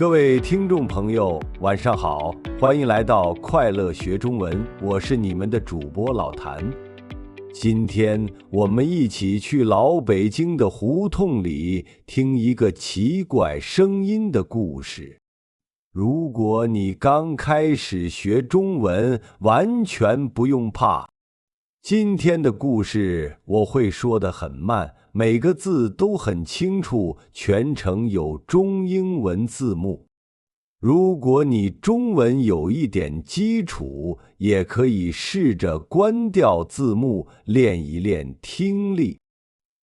各位听众朋友，晚上好，欢迎来到快乐学中文，我是你们的主播老谭。今天我们一起去老北京的胡同里听一个奇怪声音的故事。如果你刚开始学中文，完全不用怕。今天的故事我会说得很慢，每个字都很清楚，全程有中英文字幕。如果你中文有一点基础，也可以试着关掉字幕，练一练听力。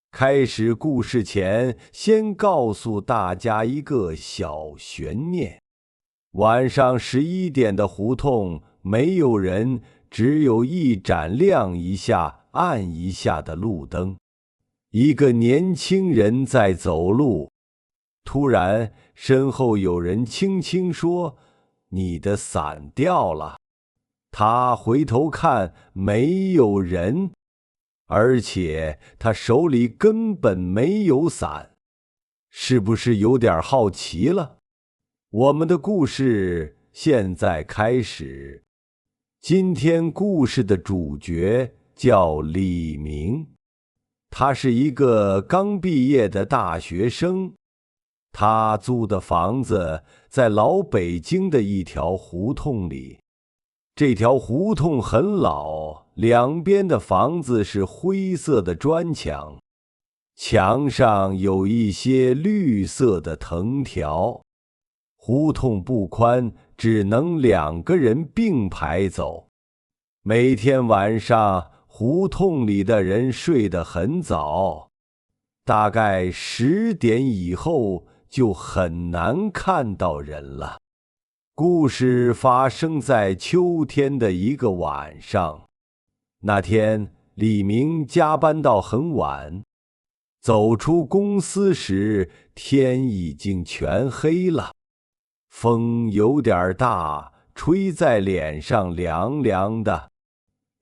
开始故事前，先告诉大家一个小悬念。晚上11点的胡同没有人，只有一盏亮一下暗一下的路灯。一个年轻人在走路，突然身后有人轻轻说：“你的伞掉了。”他回头看，没有人，而且他手里根本没有伞。是不是有点好奇了？我们的故事现在开始。今天故事的主角叫李明，他是一个刚毕业的大学生。他租的房子在老北京的一条胡同里。这条胡同很老，两边的房子是灰色的砖墙，墙上有一些绿色的藤条。胡同不宽，只能2个人并排走。每天晚上，胡同里的人睡得很早，大概10点以后就很难看到人了。故事发生在秋天的一个晚上。那天，李明加班到很晚，走出公司时，天已经全黑了。风有点大，吹在脸上凉凉的。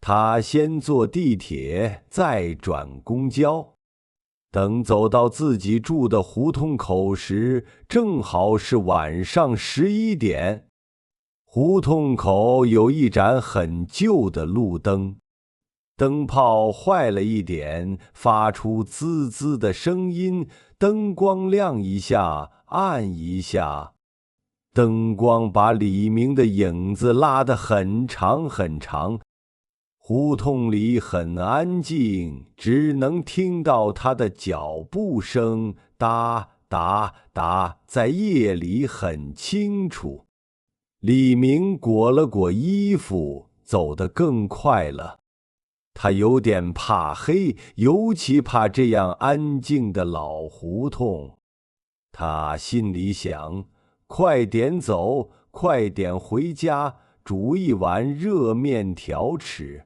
他先坐地铁，再转公交。等走到自己住的胡同口时，正好是晚上11点。胡同口有一盏很旧的路灯，灯泡坏了一点，发出滋滋的声音，灯光亮一下，暗一下。灯光把李明的影子拉得很长很长。胡同里很安静，只能听到他的脚步声，哒哒哒，在夜里很清楚。李明裹了裹衣服，走得更快了。他有点怕黑，尤其怕这样安静的老胡同。他心里想，快点走，快点回家，煮一碗热面条吃。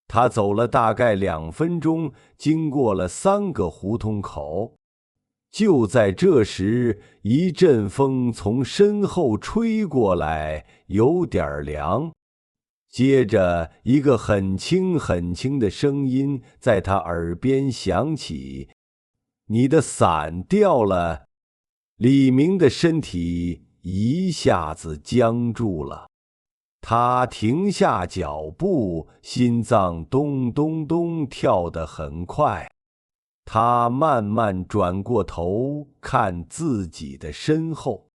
他走了大概2分钟，经过了3个胡同口。就在这时，一阵风从身后吹过来，有点凉。接着，一个很轻很轻的声音在他耳边响起：“你的伞掉了。”李明的身体一下子僵住了，他停下脚步，心脏咚咚咚跳得很快。他慢慢转过头，看自己的身后。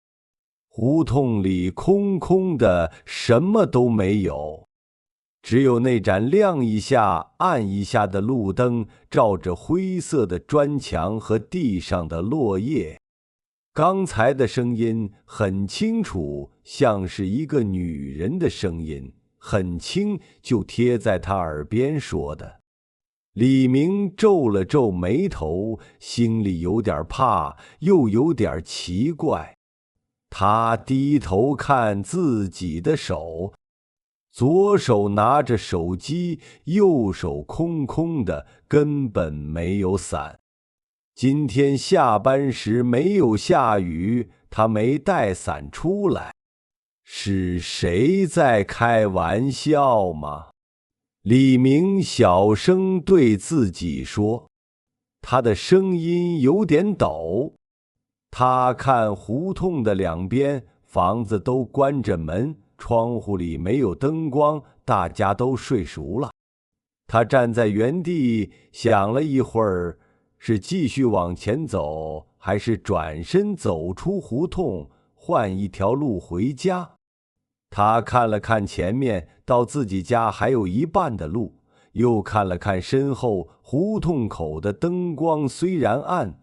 胡同里空空的，什么都没有，只有那盏亮一下暗一下的路灯照着灰色的砖墙和地上的落叶。刚才的声音很清楚，像是一个女人的声音，很轻，就贴在他耳边说的。李明皱了皱眉头，心里有点怕，又有点奇怪。他低头看自己的手，左手拿着手机，右手空空的，根本没有伞。今天下班时没有下雨，他没带伞出来。是谁在开玩笑吗？李明小声对自己说，他的声音有点抖。他看胡同的两边房子都关着门，窗户里没有灯光，大家都睡熟了。他站在原地想了一会儿，是继续往前走，还是转身走出胡同，换一条路回家。他看了看前面，到自己家还有一半的路，又看了看身后胡同口的灯光，虽然暗，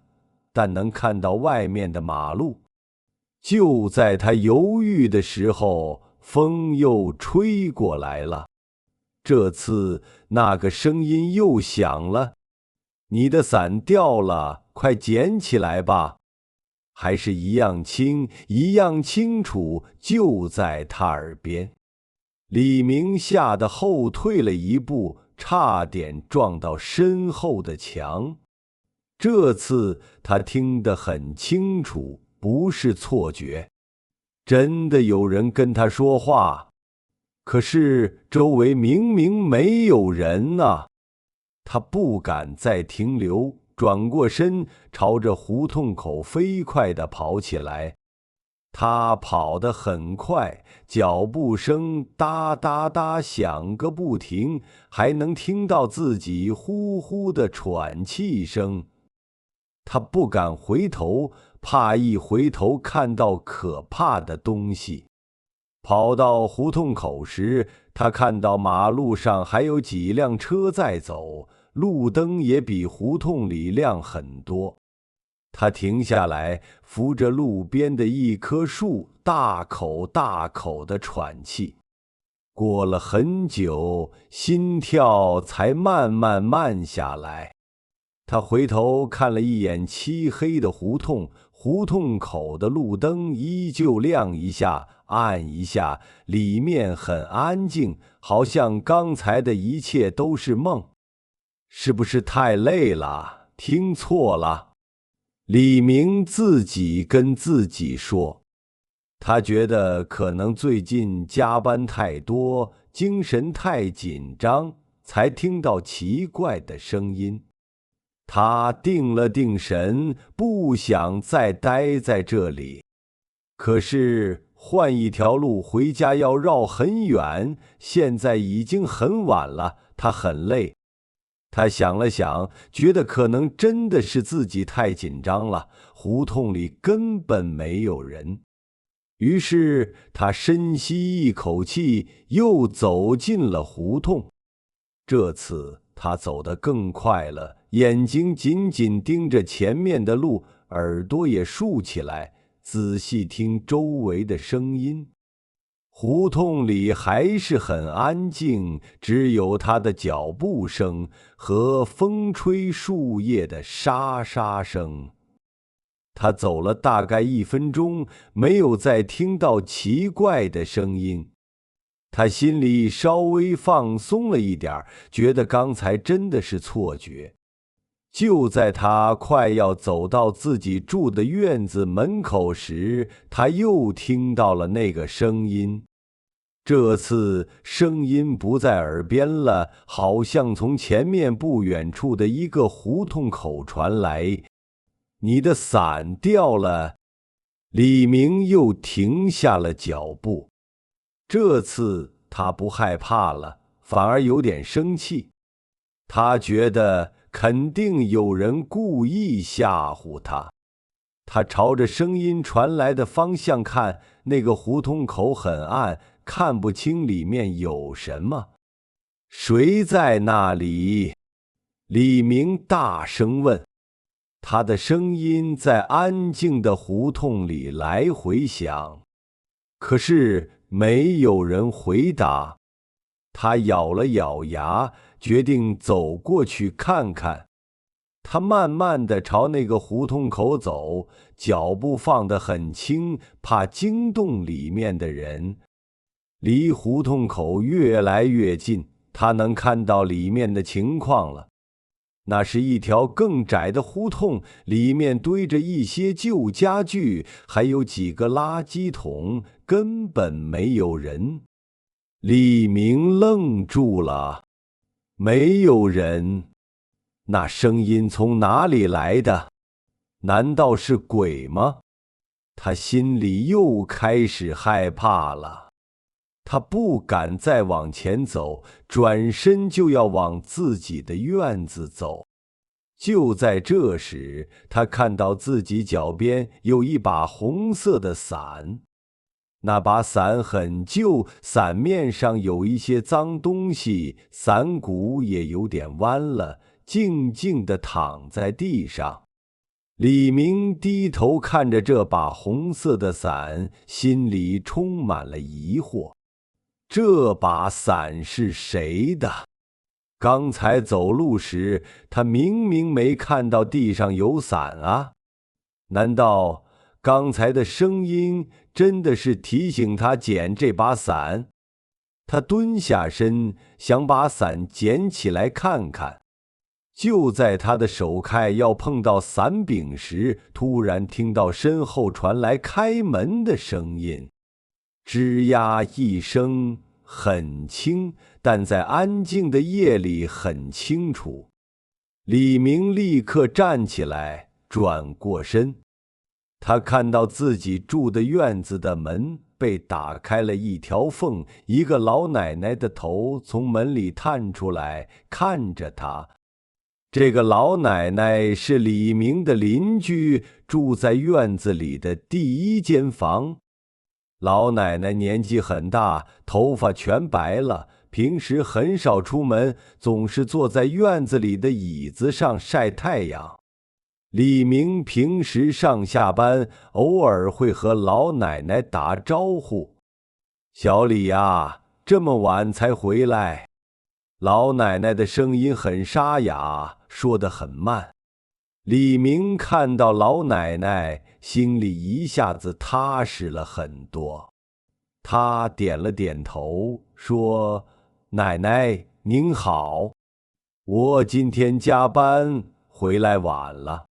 但能看到外面的马路。就在他犹豫的时候，风又吹过来了。这次那个声音又响了：“你的伞掉了，快捡起来吧。”还是一样轻，一样清楚，就在他耳边。李明吓得后退了一步，差点撞到身后的墙。这次他听得很清楚，不是错觉，真的有人跟他说话。可是周围明明没有人啊！他不敢再停留，转过身，朝着胡同口飞快地跑起来。他跑得很快，脚步声哒哒哒响个不停，还能听到自己呼呼的喘气声。他不敢回头，怕一回头看到可怕的东西。跑到胡同口时，他看到马路上还有几辆车在走，路灯也比胡同里亮很多。他停下来，扶着路边的一棵树，大口大口地喘气。过了很久，心跳才慢慢下来。他回头看了一眼漆黑的胡同，胡同口的路灯依旧亮一下暗一下，里面很安静，好像刚才的一切都是梦。是不是太累了？听错了？李明自己跟自己说。他觉得可能最近加班太多，精神太紧张，才听到奇怪的声音。他定了定神，不想再待在这里。可是换一条路回家要绕很远，现在已经很晚了，他很累。他想了想，觉得可能真的是自己太紧张了，胡同里根本没有人。于是他深吸一口气，又走进了胡同。这次他走得更快了，眼睛紧紧盯着前面的路，耳朵也竖起来，仔细听周围的声音。胡同里还是很安静，只有他的脚步声和风吹树叶的沙沙声。他走了大概1分钟，没有再听到奇怪的声音。他心里稍微放松了一点，觉得刚才真的是错觉。就在他快要走到自己住的院子门口时，他又听到了那个声音。这次声音不在耳边了，好像从前面不远处的一个胡同口传来。你的伞掉了。李明又停下了脚步。这次他不害怕了，反而有点生气。他觉得肯定有人故意吓唬他。他朝着声音传来的方向看，那个胡同口很暗，看不清里面有什么。谁在那里？李明大声问。他的声音在安静的胡同里来回响，可是没有人回答。他咬了咬牙，决定走过去看看。他慢慢地朝那个胡同口走，脚步放得很轻，怕惊动里面的人。离胡同口越来越近，他能看到里面的情况了。那是一条更窄的胡同，里面堆着一些旧家具，还有几个垃圾桶，根本没有人。李明愣住了，没有人。那声音从哪里来的？难道是鬼吗？他心里又开始害怕了。他不敢再往前走，转身就要往自己的院子走。就在这时，他看到自己脚边有一把红色的伞。那把伞很旧，伞面上有一些脏东西，伞骨也有点弯了，静静地躺在地上。李明低头看着这把红色的伞，心里充满了疑惑。这把伞是谁的？刚才走路时，他明明没看到地上有伞啊！难道刚才的声音真的是提醒他捡这把伞？他蹲下身，想把伞捡起来看看。就在他的手开要碰到伞柄时，突然听到身后传来开门的声音，吱呀一声，很轻，但在安静的夜里很清楚。李明立刻站起来，转过身。他看到自己住的院子的门被打开了一条缝，一个老奶奶的头从门里探出来，看着他。这个老奶奶是李明的邻居，住在院子里的第一间房。老奶奶年纪很大，头发全白了，平时很少出门，总是坐在院子里的椅子上晒太阳。李明平时上下班，偶尔会和老奶奶打招呼：“小李呀，这么晚才回来。”老奶奶的声音很沙哑，说得很慢。李明看到老奶奶，心里一下子踏实了很多。他点了点头，说：“奶奶您好，我今天加班回来晚了。”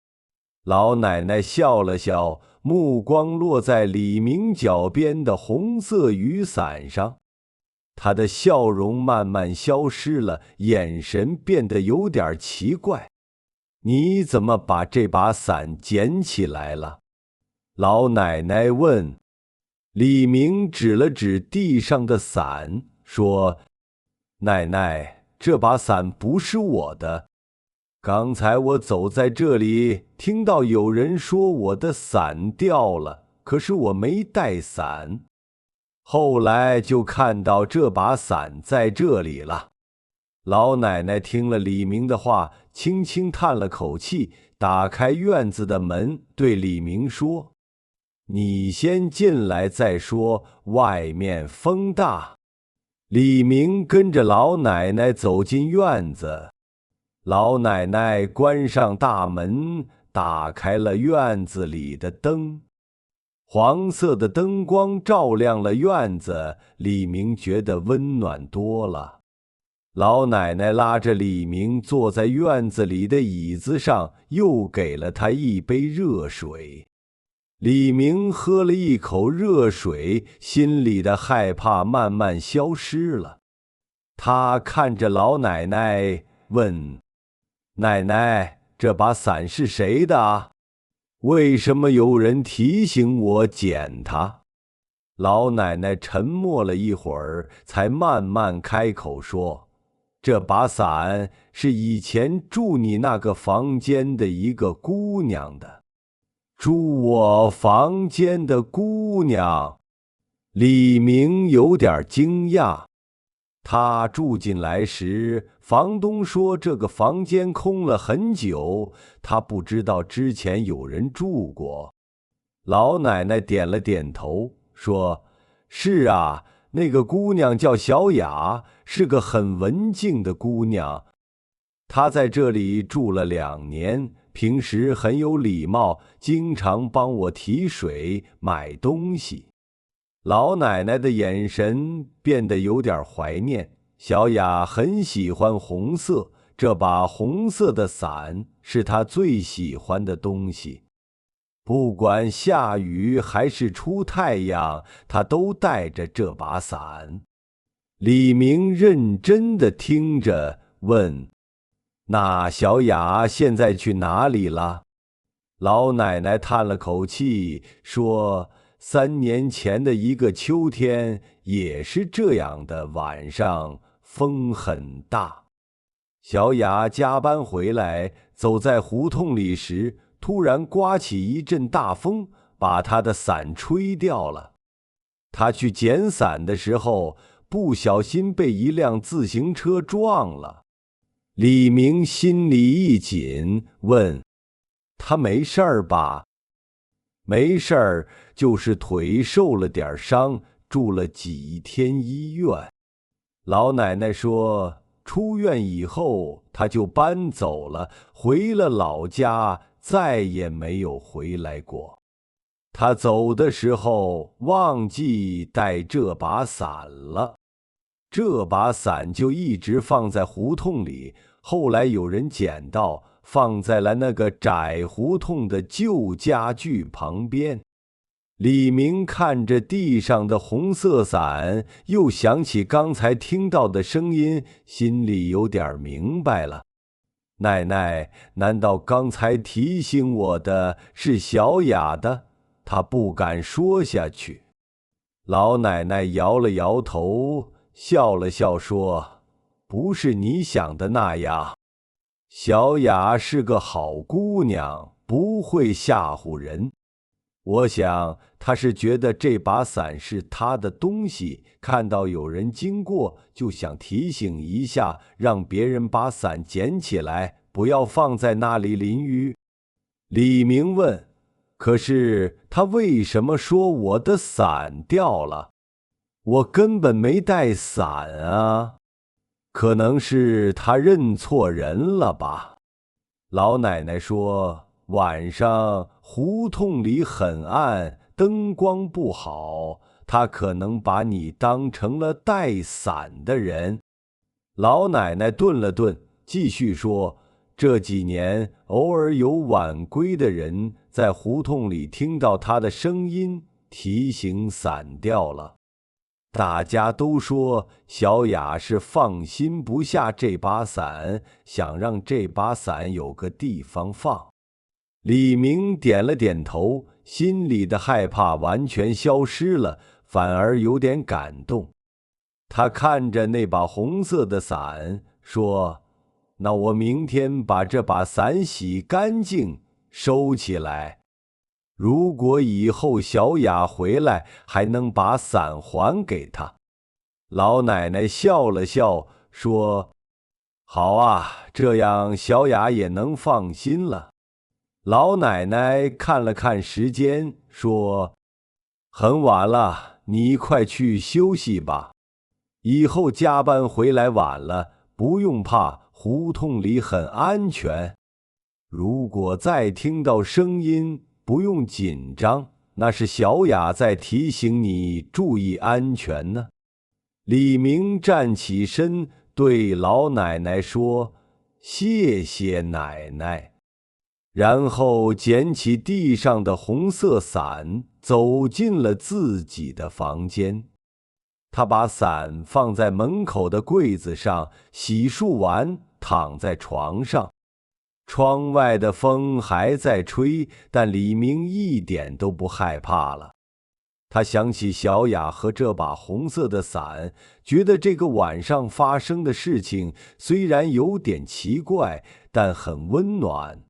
老奶奶笑了笑，目光落在李明脚边的红色雨伞上。她的笑容慢慢消失了，眼神变得有点奇怪。“你怎么把这把伞捡起来了？”老奶奶问。李明指了指地上的伞，说：“奶奶，这把伞不是我的。刚才我走在这里，听到有人说我的伞掉了，可是我没带伞。后来就看到这把伞在这里了。”老奶奶听了李明的话，轻轻叹了口气，打开院子的门，对李明说：“你先进来再说，外面风大。”李明跟着老奶奶走进院子。老奶奶关上大门，打开了院子里的灯。黄色的灯光照亮了院子，李明觉得温暖多了。老奶奶拉着李明坐在院子里的椅子上，又给了他一杯热水。李明喝了一口热水，心里的害怕慢慢消失了。他看着老奶奶问：“奶奶，这把伞是谁的啊？为什么有人提醒我捡它？”老奶奶沉默了一会儿，才慢慢开口说：“这把伞是以前住你那个房间的一个姑娘的。”“住我房间的姑娘？”李明有点惊讶。他住进来时，房东说这个房间空了很久，他不知道之前有人住过。老奶奶点了点头，说：“是啊，那个姑娘叫小雅，是个很文静的姑娘。她在这里住了2年，平时很有礼貌，经常帮我提水、买东西。”老奶奶的眼神变得有点怀念。小雅很喜欢红色，这把红色的伞是她最喜欢的东西。不管下雨还是出太阳，她都带着这把伞。李明认真地听着，问：“那小雅现在去哪里了？”老奶奶叹了口气，说：“3年前的一个秋天，也是这样的，晚上风很大。小雅加班回来，走在胡同里时，突然刮起一阵大风，把她的伞吹掉了。她去捡伞的时候，不小心被一辆自行车撞了。”李明心里一紧，问：“他没事儿吧？”“没事儿，就是腿受了点伤，住了几天医院。”老奶奶说，出院以后他就搬走了，回了老家，再也没有回来过。他走的时候忘记带这把伞了，这把伞就一直放在胡同里，后来有人捡到，放在了那个窄胡同的旧家具旁边。李明看着地上的红色伞，又想起刚才听到的声音，心里有点明白了。奶奶，难道刚才提醒我的是小雅的？他不敢说下去。老奶奶摇了摇头，笑了笑说：“不是你想的那样，小雅是个好姑娘，不会吓唬人。我想她是觉得这把伞是她的东西，看到有人经过，就想提醒一下，让别人把伞捡起来，不要放在那里淋雨。”李明问：“可是他为什么说我的伞掉了？我根本没带伞啊。”“可能是他认错人了吧。”老奶奶说：“晚上胡同里很暗，灯光不好，他可能把你当成了带伞的人。”老奶奶顿了顿，继续说：“这几年偶尔有晚归的人在胡同里听到他的声音，提醒伞掉了。大家都说小雅是放心不下这把伞，想让这把伞有个地方放。”李明点了点头，心里的害怕完全消失了，反而有点感动。他看着那把红色的伞，说：“那我明天把这把伞洗干净，收起来。如果以后小雅回来，还能把伞还给她。”老奶奶笑了笑，说：“好啊，这样小雅也能放心了。”老奶奶看了看时间，说：“很晚了，你快去休息吧。以后加班回来晚了，不用怕，胡同里很安全。如果再听到声音，不用紧张，那是小雅在提醒你注意安全呢。”李明站起身，对老奶奶说：“谢谢奶奶。”然后捡起地上的红色伞，走进了自己的房间。他把伞放在门口的柜子上，洗漱完，躺在床上。窗外的风还在吹，但李明一点都不害怕了。他想起小雅和这把红色的伞，觉得这个晚上发生的事情虽然有点奇怪，但很温暖。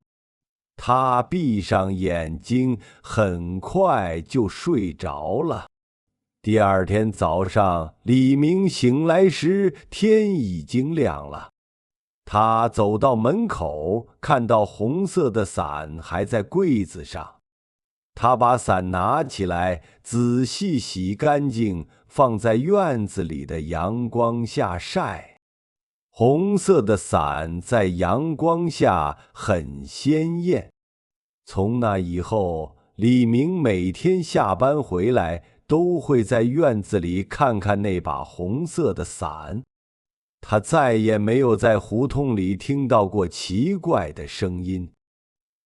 他闭上眼睛，很快就睡着了。第二天早上，李明醒来时，天已经亮了。他走到门口，看到红色的伞还在柜子上。他把伞拿起来，仔细洗干净，放在院子里的阳光下晒。红色的伞在阳光下很鲜艳。从那以后，李明每天下班回来，都会在院子里看看那把红色的伞。他再也没有在胡同里听到过奇怪的声音。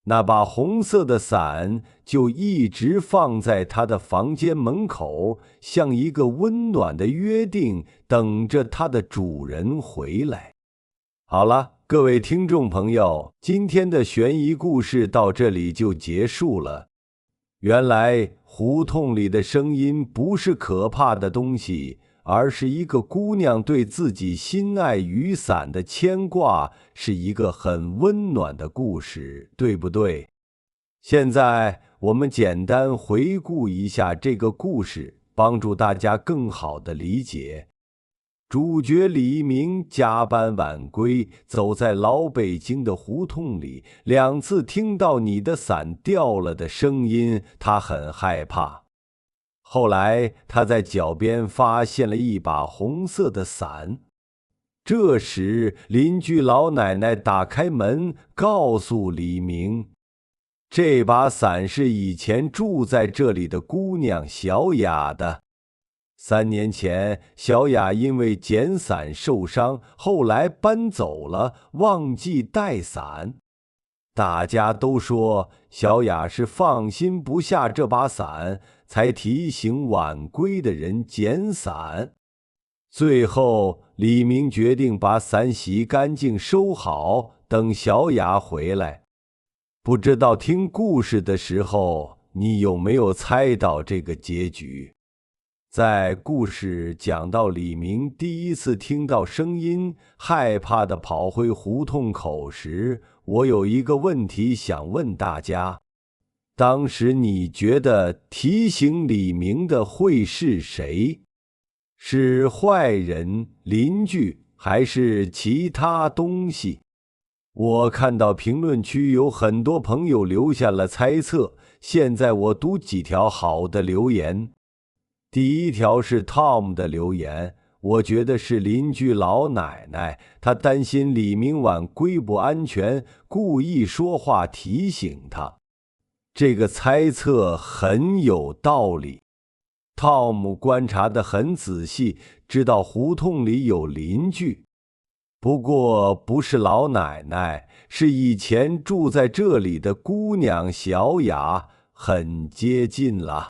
那把红色的伞就一直放在他的房间门口，像一个温暖的约定，等着他的主人回来。好了，各位听众朋友，今天的悬疑故事到这里就结束了。原来胡同里的声音不是可怕的东西，而是一个姑娘对自己心爱雨伞的牵挂，是一个很温暖的故事，对不对？现在我们简单回顾一下这个故事，帮助大家更好地理解。主角李明加班晚归，走在老北京的胡同里，2次听到你的伞掉了的声音，他很害怕。后来他在脚边发现了一把红色的伞。这时邻居老奶奶打开门，告诉李明，这把伞是以前住在这里的姑娘小雅的。3年前，小雅因为捡伞受伤，后来搬走了，忘记带伞。大家都说小雅是放心不下这把伞，才提醒晚归的人捡伞。最后，李明决定把伞洗干净收好，等小雅回来。不知道听故事的时候，你有没有猜到这个结局？在故事讲到李明第一次听到声音，害怕地跑回胡同口时，我有一个问题想问大家：当时你觉得提醒李明的会是谁？是坏人、邻居，还是其他东西？我看到评论区有很多朋友留下了猜测，现在我读几条好的留言。第一条是 Tom 的留言，我觉得是邻居老奶奶，她担心李明晚归不安全，故意说话提醒他。这个猜测很有道理。Tom 观察得很仔细，知道胡同里有邻居，不过不是老奶奶，是以前住在这里的姑娘小雅，很接近了。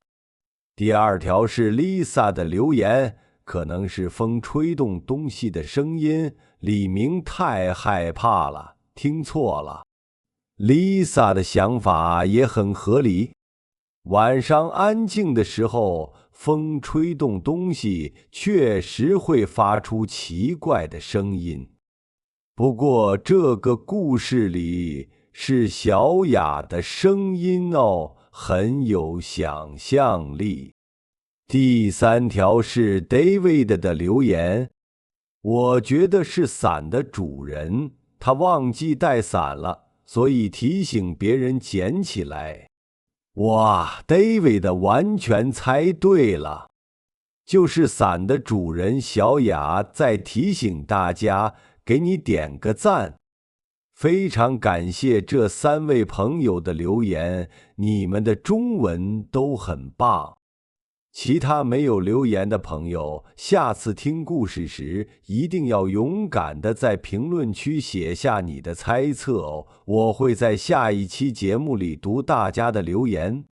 第二条是 Lisa 的留言，可能是风吹动东西的声音，李明太害怕了，听错了。Lisa 的想法也很合理，晚上安静的时候，风吹动东西确实会发出奇怪的声音。不过这个故事里是小雅的声音哦，很有想象力。第3条是 David 的留言，我觉得是伞的主人，他忘记带伞了，所以提醒别人捡起来。哇， David 完全猜对了，就是伞的主人小雅在提醒大家，给你点个赞。非常感谢这3位朋友的留言，你们的中文都很棒。其他没有留言的朋友，下次听故事时一定要勇敢地在评论区写下你的猜测哦，我会在下一期节目里读大家的留言。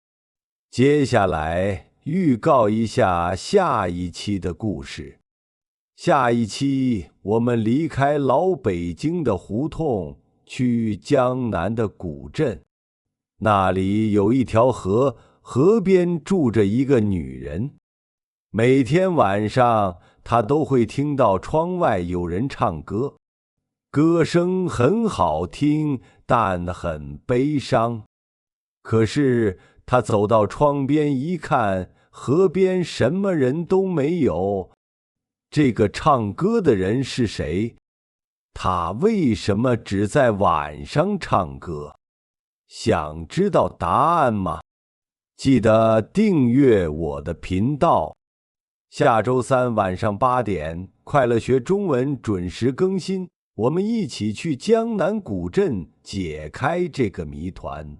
接下来预告一下下一期的故事。下一期我们离开老北京的胡同，去江南的古镇，那里有一条河，河边住着一个女人。每天晚上，她都会听到窗外有人唱歌，歌声很好听，但很悲伤。可是她走到窗边一看，河边什么人都没有。这个唱歌的人是谁？他为什么只在晚上唱歌？想知道答案吗？记得订阅我的频道。下周3晚上8点，快乐学中文准时更新，我们一起去江南古镇解开这个谜团。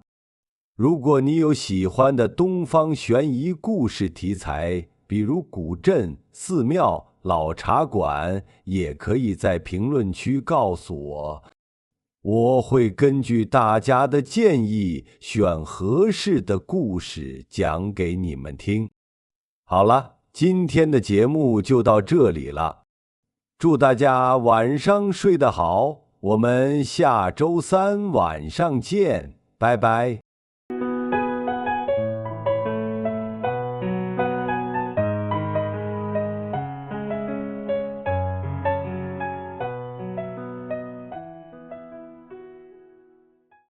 如果你有喜欢的东方悬疑故事题材，比如古镇、寺庙、老茶馆，也可以在评论区告诉我。我会根据大家的建议，选合适的故事讲给你们听。好了，今天的节目就到这里了，祝大家晚上睡得好，我们下周3晚上见，拜拜。